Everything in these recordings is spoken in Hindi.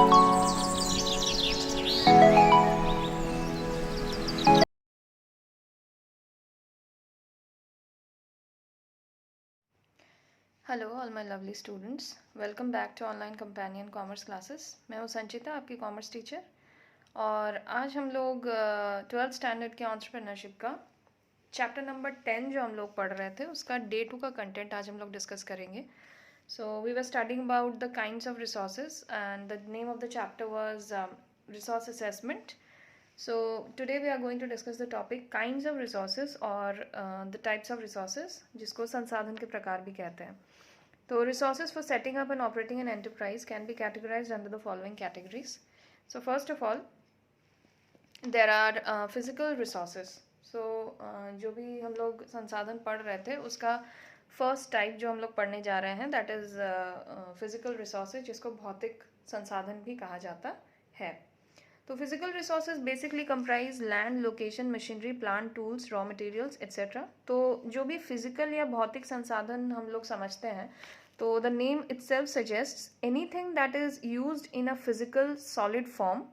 Hello all my lovely students, welcome back to online companion commerce classes. मैं हूँ संचिता, आपकी कॉमर्स टीचर। और आज हम लोग 12th स्टैंडर्ड के एंटरप्रेन्योरशिप का चैप्टर नंबर 10 जो हम लोग पढ़ रहे थे उसका डे 2 का कंटेंट आज हम लोग डिस्कस करेंगे। So we were studying about the kinds of resources and the name of the chapter was resource assessment. So today we are going to discuss the topic kinds of resources और the types of resources, जिसको संसाधन के प्रकार भी कहते हैं. So resources for setting up and operating an enterprise can be categorized under the following categories. So first of all, there are physical resources. So जो भी हम लोग संसाधन पढ़ रहे थे उसका फर्स्ट टाइप जो हम लोग पढ़ने जा रहे हैं दैट इज़ फिजिकल रिसोर्सेज, जिसको भौतिक संसाधन भी कहा जाता है. तो physical resources basically comprise land, location, machinery, plant, tools, raw materials etcetera. तो जो भी फिजिकल या भौतिक संसाधन हम लोग समझते हैं, तो the name itself suggests anything that is used in a physical solid form,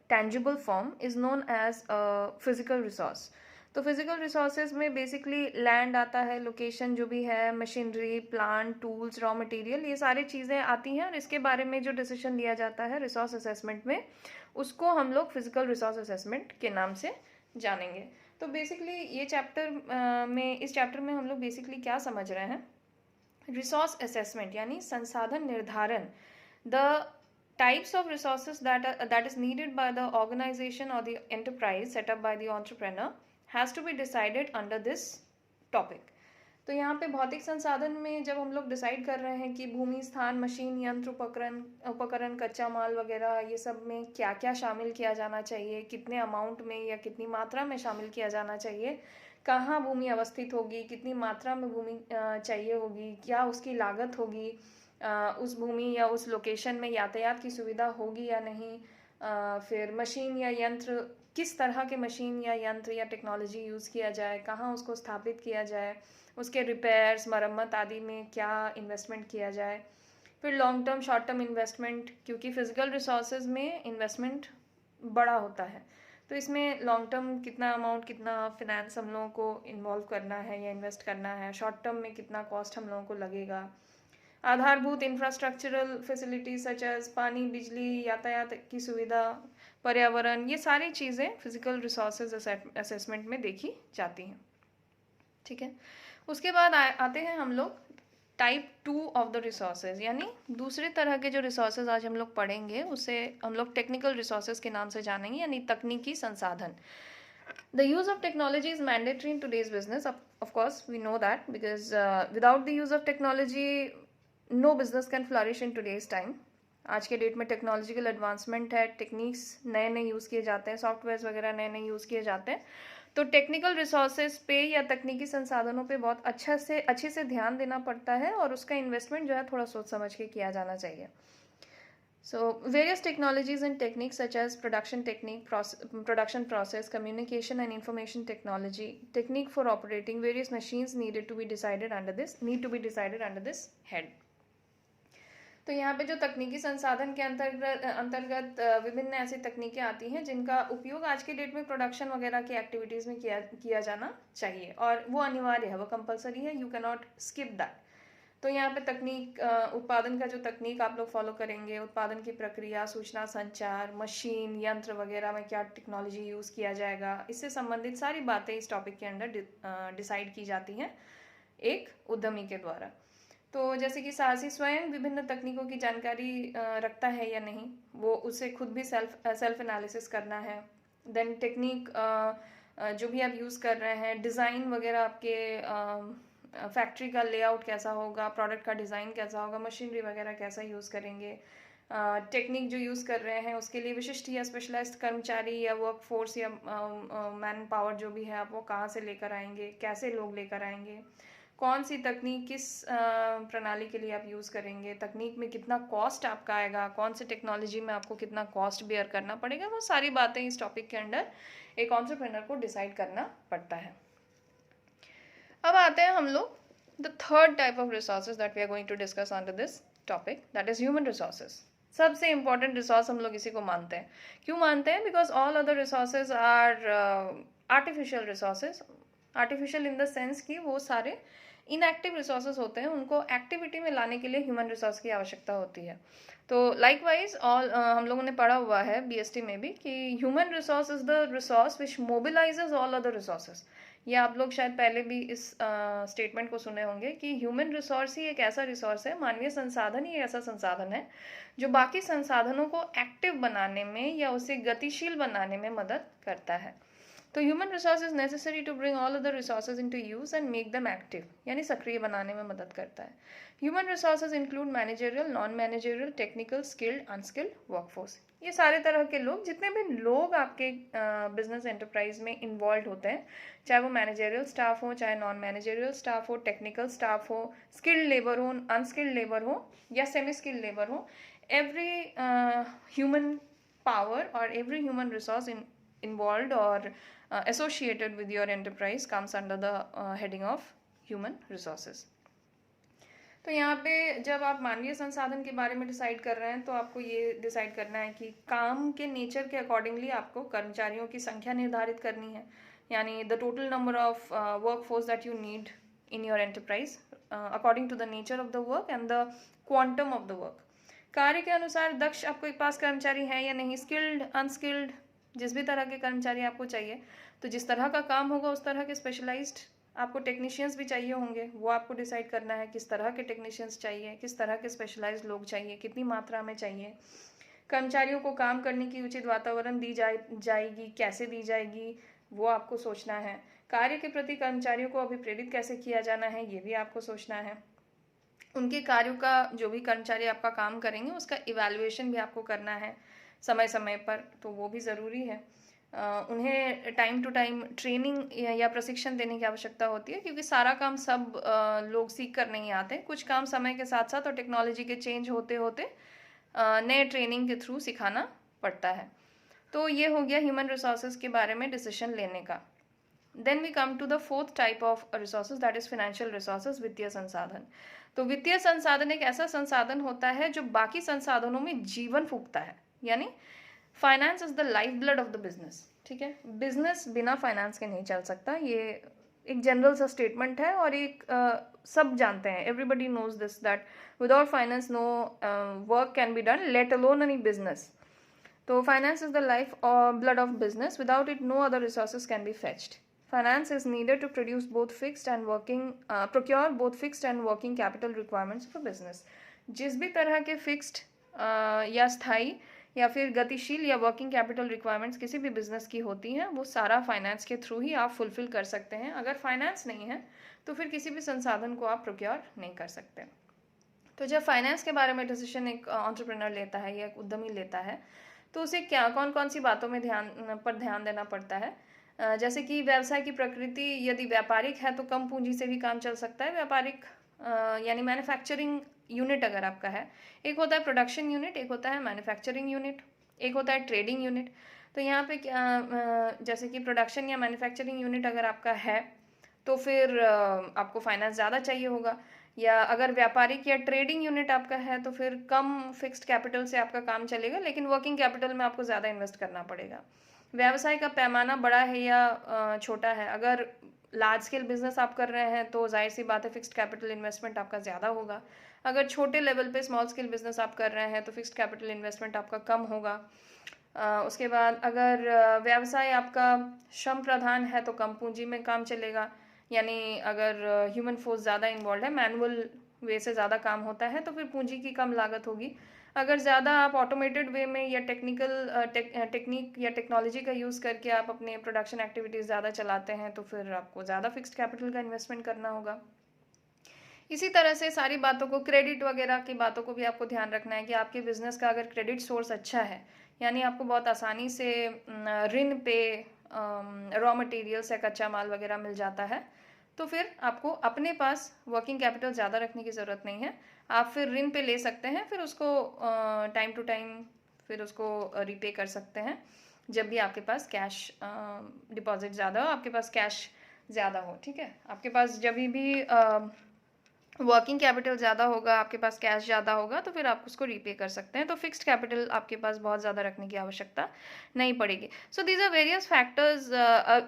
tangible form, is known as a physical resource. तो फिजिकल रिसोर्सेज में बेसिकली लैंड आता है, लोकेशन जो भी है, machinery, plant, tools, raw material, ये सारी चीज़ें आती हैं. और इसके बारे में जो डिसीजन लिया जाता है रिसोर्स असेसमेंट में, उसको हम लोग फिजिकल रिसोर्स असेसमेंट के नाम से जानेंगे. तो बेसिकली ये इस चैप्टर में हम लोग बेसिकली क्या समझ रहे हैं, रिसोर्स असेसमेंट यानी संसाधन निर्धारण. The types of resources that is needed by the organization or the enterprise set up by the entrepreneur has to be decided under this topic. तो यहाँ पे भौतिक संसाधन में जब हम लोग डिसाइड कर रहे हैं कि भूमि, स्थान, मशीन, यंत्र, उपकरण, कच्चा माल वगैरह, ये सब में क्या क्या शामिल किया जाना चाहिए, कितने अमाउंट में या कितनी मात्रा में शामिल किया जाना चाहिए, कहाँ भूमि अवस्थित होगी, कितनी मात्रा में भूमि चाहिए होगी, क्या उसकी लागत होगी, उस भूमि या उस लोकेशन में यातायात की सुविधा होगी या नहीं, फिर मशीन या यंत्र, किस तरह के मशीन या यंत्र या टेक्नोलॉजी यूज़ किया जाए, कहाँ उसको स्थापित किया जाए, उसके रिपेयर्स, मरम्मत आदि में क्या इन्वेस्टमेंट किया जाए. फिर long term, short term investment, क्योंकि फिजिकल रिसोर्सेज में इन्वेस्टमेंट बड़ा होता है, तो इसमें लॉन्ग टर्म कितना अमाउंट, कितना फिनेंस हम लोगों को इन्वॉल्व करना है या इन्वेस्ट करना है, शॉर्ट टर्म में कितना कॉस्ट हम लोगों को लगेगा. आधारभूत इंफ्रास्ट्रक्चरल फैसिलिटीज सच एज पानी, बिजली, यातायात की सुविधा, पर्यावरण, ये सारी चीज़ें फिजिकल रिसोर्सेज असेसमेंट में देखी जाती हैं. ठीक है. उसके बाद आते हैं हम लोग टाइप 2 ऑफ द रिसोर्सेज, यानी दूसरे तरह के जो रिसोर्सेज आज हम लोग पढ़ेंगे उसे हम लोग टेक्निकल रिसोर्सेज के नाम से जानेंगे, यानी तकनीकी संसाधन. The use of technology is mandatory in today's business. Of course, we know that because without the use of technology, no business can flourish in today's time. आज के डेट में टेक्नोलॉजिकल एडवांसमेंट है, टेक्निक्स नए नए यूज़ किए जाते हैं, सॉफ्टवेयर्स वगैरह नए नए यूज़ किए जाते हैं. तो टेक्निकल रिसोर्सेज पे या तकनीकी संसाधनों पे बहुत अच्छे से ध्यान देना पड़ता है और उसका इन्वेस्टमेंट जो है थोड़ा सोच समझ के किया जाना चाहिए. So various technologies and techniques such as production process, communication and information technique for operating various machines need to be decided under this head. तो यहाँ पे जो तकनीकी संसाधन के अंतर्गत विभिन्न ऐसी तकनीकें आती हैं जिनका उपयोग आज के डेट में प्रोडक्शन वगैरह की एक्टिविटीज़ में किया जाना चाहिए, और वो अनिवार्य है, वो कंपलसरी है, you can not skip that. तो यहाँ पे तकनीक, उत्पादन का जो तकनीक आप लोग फॉलो करेंगे, उत्पादन की प्रक्रिया, सूचना संचार, मशीन, यंत्र वगैरह में क्या टेक्नोलॉजी यूज़ किया जाएगा, इससे संबंधित सारी बातें इस टॉपिक के अंदर डिसाइड की जाती हैं एक उद्यमी के द्वारा. तो जैसे कि साहसी स्वयं विभिन्न तकनीकों की जानकारी रखता है या नहीं, वो उसे खुद भी सेल्फ एनालिसिस करना है. देन टेक्निक जो भी आप यूज़ कर रहे हैं, डिज़ाइन वगैरह, आपके फैक्ट्री का लेआउट कैसा होगा, प्रोडक्ट का डिज़ाइन कैसा होगा, मशीनरी वगैरह कैसा यूज़ करेंगे, टेक्निक जो यूज़ कर रहे हैं उसके लिए विशिष्ट या स्पेशलाइज्ड कर्मचारी या वर्क फोर्स या मैन पावर जो भी है आप वो कहाँ से लेकर आएंगे, कैसे लोग लेकर आएंगे, कौन सी तकनीक किस प्रणाली के लिए आप यूज़ करेंगे, तकनीक में कितना कॉस्ट आपका आएगा, कौन से टेक्नोलॉजी में आपको कितना कॉस्ट बेयर करना पड़ेगा, वो सारी बातें इस टॉपिक के अंदर एक एंटरप्रेन्योर को डिसाइड करना पड़ता है. अब आते हैं हम लोग the third type of resources that we are going to discuss under this topic, that is human resources. सबसे इम्पोर्टेंट रिसोर्स हम लोग इसी को मानते हैं। क्यों मानते हैं? Because all other resources are artificial resources. Artificial in the sense कि वो सारे इनएक्टिव रिसोर्सेज होते हैं, उनको एक्टिविटी में लाने के लिए ह्यूमन रिसोर्स की आवश्यकता होती है। तो लाइकवाइज ऑल हम लोगों ने पढ़ा हुआ है बीएसटी में भी कि human resource is the resource which mobilises all other resources. ये आप लोग शायद पहले भी इस स्टेटमेंट को सुने होंगे कि ह्यूमन रिसोर्स ही एक ऐसा रिसोर्स है, मानवीय संसाधन ही ऐसा संसाधन है जो बाकी संसाधनों को एक्टिव बनाने में या उसे गतिशील बनाने में मदद करता है। तो human resource is necessary to bring all other resources into use and make them active, यानी सक्रिय बनाने में मदद करता है। Human resources include managerial, non managerial, technical, skilled, unskilled workforce. ये सारे तरह के लोग, जितने भी लोग आपके बिजनेस एंटरप्राइज में इन्वॉल्व होते हैं, चाहे वो मैनेजरियल स्टाफ हो, चाहे नॉन मैनेजरियल स्टाफ हो, टेक्निकल स्टाफ हो, स्किल्ड लेबर हो, अनस्किल्ड लेबर हो या सेमी स्किल्ड लेबर हो, every human power or every human resource involved or associated with your enterprise comes under the heading of human resources. तो यहाँ पे जब आप मानवीय संसाधन के बारे में डिसाइड कर रहे हैं तो आपको ये डिसाइड करना है कि काम के नेचर के अकॉर्डिंगली आपको कर्मचारियों की संख्या निर्धारित करनी है, यानी the total number of work force that you need in your enterprise according to the nature of the work and the quantum of the work. कार्य के अनुसार दक्ष आपके पास कर्मचारी हैं या नहीं, स्किल्ड, अनस्किल्ड, जिस भी तरह के कर्मचारी आपको चाहिए, तो जिस तरह का काम होगा उस तरह के स्पेशलाइज्ड आपको टेक्नीशियंस भी चाहिए होंगे, वो आपको डिसाइड करना है किस तरह के टेक्नीशियंस चाहिए, किस तरह के स्पेशलाइज्ड लोग चाहिए, कितनी मात्रा में चाहिए। कर्मचारियों को काम करने की उचित वातावरण दी जाएगी, कैसे दी जाएगी, वो आपको सोचना है। कार्य के प्रति कर्मचारियों को अभिप्रेरित कैसे किया जाना है, ये भी आपको सोचना है। उनके कार्यों का, जो भी कर्मचारी आपका काम करेंगे उसका इवैल्यूएशन भी आपको करना है समय समय पर, तो वो भी ज़रूरी है। उन्हें टाइम टू टाइम ट्रेनिंग या प्रशिक्षण देने की आवश्यकता होती है, क्योंकि सारा काम सब लोग सीख कर नहीं आते। कुछ काम समय के साथ साथ और टेक्नोलॉजी के चेंज होते होते नए ट्रेनिंग के थ्रू सिखाना पड़ता है। तो ये हो गया ह्यूमन रिसोर्सेज के बारे में डिसीजन लेने का। Then we come to the fourth type of resources, that is financial resources, वित्तीय संसाधन। तो वित्तीय संसाधन एक ऐसा संसाधन होता है जो बाकी संसाधनों में जीवन फूंकता है, यानी finance is the lifeblood of the business. ठीक है, बिजनेस बिना फाइनेंस के नहीं चल सकता, ये एक जनरल सा स्टेटमेंट है और एक सब जानते हैं, everybody knows this, that without finance no work can be done, let alone any business. तो finance is the lifeblood of business, without it no other resources can be fetched. Finance is needed to produce both fixed and working, procure both fixed and working capital requirements for business. जिस भी तरह के फिक्स्ड या स्थायी या फिर गतिशील या वर्किंग कैपिटल रिक्वायरमेंट्स किसी भी बिजनेस की होती हैं, वो सारा फाइनेंस के थ्रू ही आप फुलफिल कर सकते हैं। अगर फाइनेंस नहीं है तो फिर किसी भी संसाधन को आप प्रोक्योर नहीं कर सकते। तो जब फाइनेंस के बारे में डिसीजन एक एंटरप्रेन्योर लेता है या एक उद्यमी लेता है, तो उसे क्या कौन कौन सी बातों में ध्यान देना पड़ता है। जैसे कि व्यवसाय की प्रकृति, यदि व्यापारिक है तो कम पूंजी से भी काम चल सकता है। व्यापारिक यानी मैन्युफैक्चरिंग यूनिट अगर आपका है, एक होता है प्रोडक्शन यूनिट, एक होता है मैन्युफैक्चरिंग यूनिट, एक होता है ट्रेडिंग यूनिट। तो यहाँ पे जैसे कि प्रोडक्शन या मैन्युफैक्चरिंग यूनिट अगर आपका है तो फिर आपको फाइनेंस ज़्यादा चाहिए होगा, या अगर व्यापारिक या ट्रेडिंग यूनिट आपका है तो फिर कम फिक्स्ड कैपिटल से आपका काम चलेगा, लेकिन वर्किंग कैपिटल में आपको ज़्यादा इन्वेस्ट करना पड़ेगा। व्यवसाय का पैमाना बड़ा है या छोटा है, अगर लार्ज स्केल बिजनेस आप कर रहे हैं तो जाहिर सी बात है फिक्स्ड कैपिटल इन्वेस्टमेंट आपका ज़्यादा होगा। अगर छोटे लेवल पे स्मॉल स्केल बिजनेस आप कर रहे हैं तो फिक्स्ड कैपिटल इन्वेस्टमेंट आपका कम होगा। उसके बाद अगर व्यवसाय आपका श्रम प्रधान है तो कम पूंजी में काम चलेगा, यानी अगर ह्यूमन फोर्स ज़्यादा इन्वॉल्व है, मैनुअल वे से ज़्यादा काम होता है तो फिर पूंजी की कम लागत होगी। अगर ज़्यादा आप ऑटोमेटेड वे में या टेक्निक या टेक्नोलॉजी का यूज़ करके आप अपने प्रोडक्शन एक्टिविटीज़ ज़्यादा चलाते हैं तो फिर आपको ज़्यादा फिक्स्ड कैपिटल का इन्वेस्टमेंट करना होगा। इसी तरह से सारी बातों को, क्रेडिट वगैरह की बातों को भी आपको ध्यान रखना है कि आपके बिजनेस का अगर क्रेडिट सोर्स अच्छा है, यानी आपको बहुत आसानी से ऋण पे रॉ मटेरियल्स या कच्चा माल वगैरह मिल जाता है, तो फिर आपको अपने पास वर्किंग कैपिटल ज़्यादा रखने की ज़रूरत नहीं है। आप फिर ऋण पे ले सकते हैं, फिर उसको टाइम टू टाइम फिर उसको रीपे कर सकते हैं जब भी आपके पास कैश डिपॉजिट ज़्यादा हो, आपके पास कैश ज़्यादा हो। ठीक है, आपके पास जब भी वर्किंग कैपिटल ज़्यादा होगा, आपके पास कैश ज़्यादा होगा, तो फिर आप उसको रीपे कर सकते हैं। तो फिक्स्ड कैपिटल आपके पास बहुत ज़्यादा रखने की आवश्यकता नहीं पड़ेगी। So these are various factors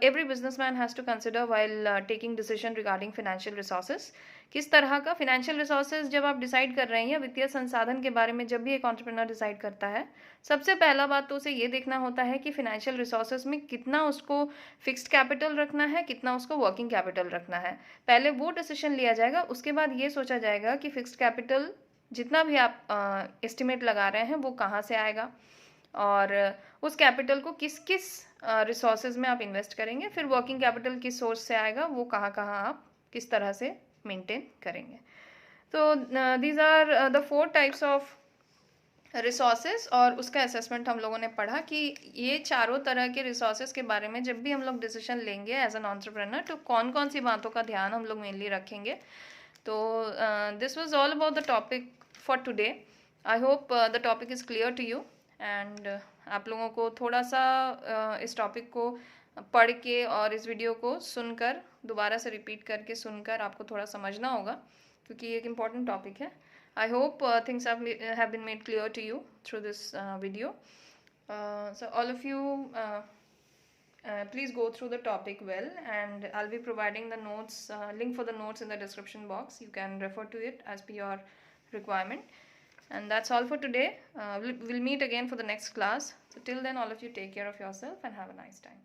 every businessman has to consider while taking decision regarding financial resources. किस तरह का फाइनेंशियल रिसोर्सेज जब आप डिसाइड कर रहे हैं, या वित्तीय संसाधन के बारे में जब भी एक एंटरप्रेन्योर डिसाइड करता है, सबसे पहला बात तो उसे ये देखना होता है कि फाइनेंशियल रिसोर्सेज में कितना उसको फिक्स्ड कैपिटल रखना है, कितना उसको वर्किंग कैपिटल रखना है। पहले वो डिसीजन लिया जाएगा, उसके बाद ये सोचा जाएगा कि फिक्स्ड कैपिटल जितना भी आप एस्टिमेट लगा रहे हैं वो कहाँ से आएगा, और उस कैपिटल को किस किस रिसोर्सेज में आप इन्वेस्ट करेंगे। फिर वर्किंग कैपिटल किस सोर्स से आएगा, वो कहाँ कहाँ आप किस तरह से मेंटेन करेंगे। तो these are the 4 types of resources, और उसका असेसमेंट हम लोगों ने पढ़ा कि ये चारों तरह के रिसोर्सेज के बारे में जब भी हम लोग डिसीजन लेंगे एज एन एंटरप्रेन्योर, तो कौन कौन सी बातों का ध्यान हम लोग मेनली रखेंगे। तो this was all about the topic for today. I hope the topic is clear to you, and आप लोगों को थोड़ा सा इस टॉपिक को पढ़ के और इस वीडियो को सुनकर, दोबारा से रिपीट करके सुनकर आपको थोड़ा समझना होगा, क्योंकि ये एक इम्पॉर्टेंट टॉपिक है। I hope things have been made clear to you through this video. So all of you, please go through the topic well, and I'll be providing the notes, link for the notes in the description box. You can refer to it as per your requirement. And that's all for today. We'll meet again for the next class. So till then, all of you take care of yourself and have a nice time.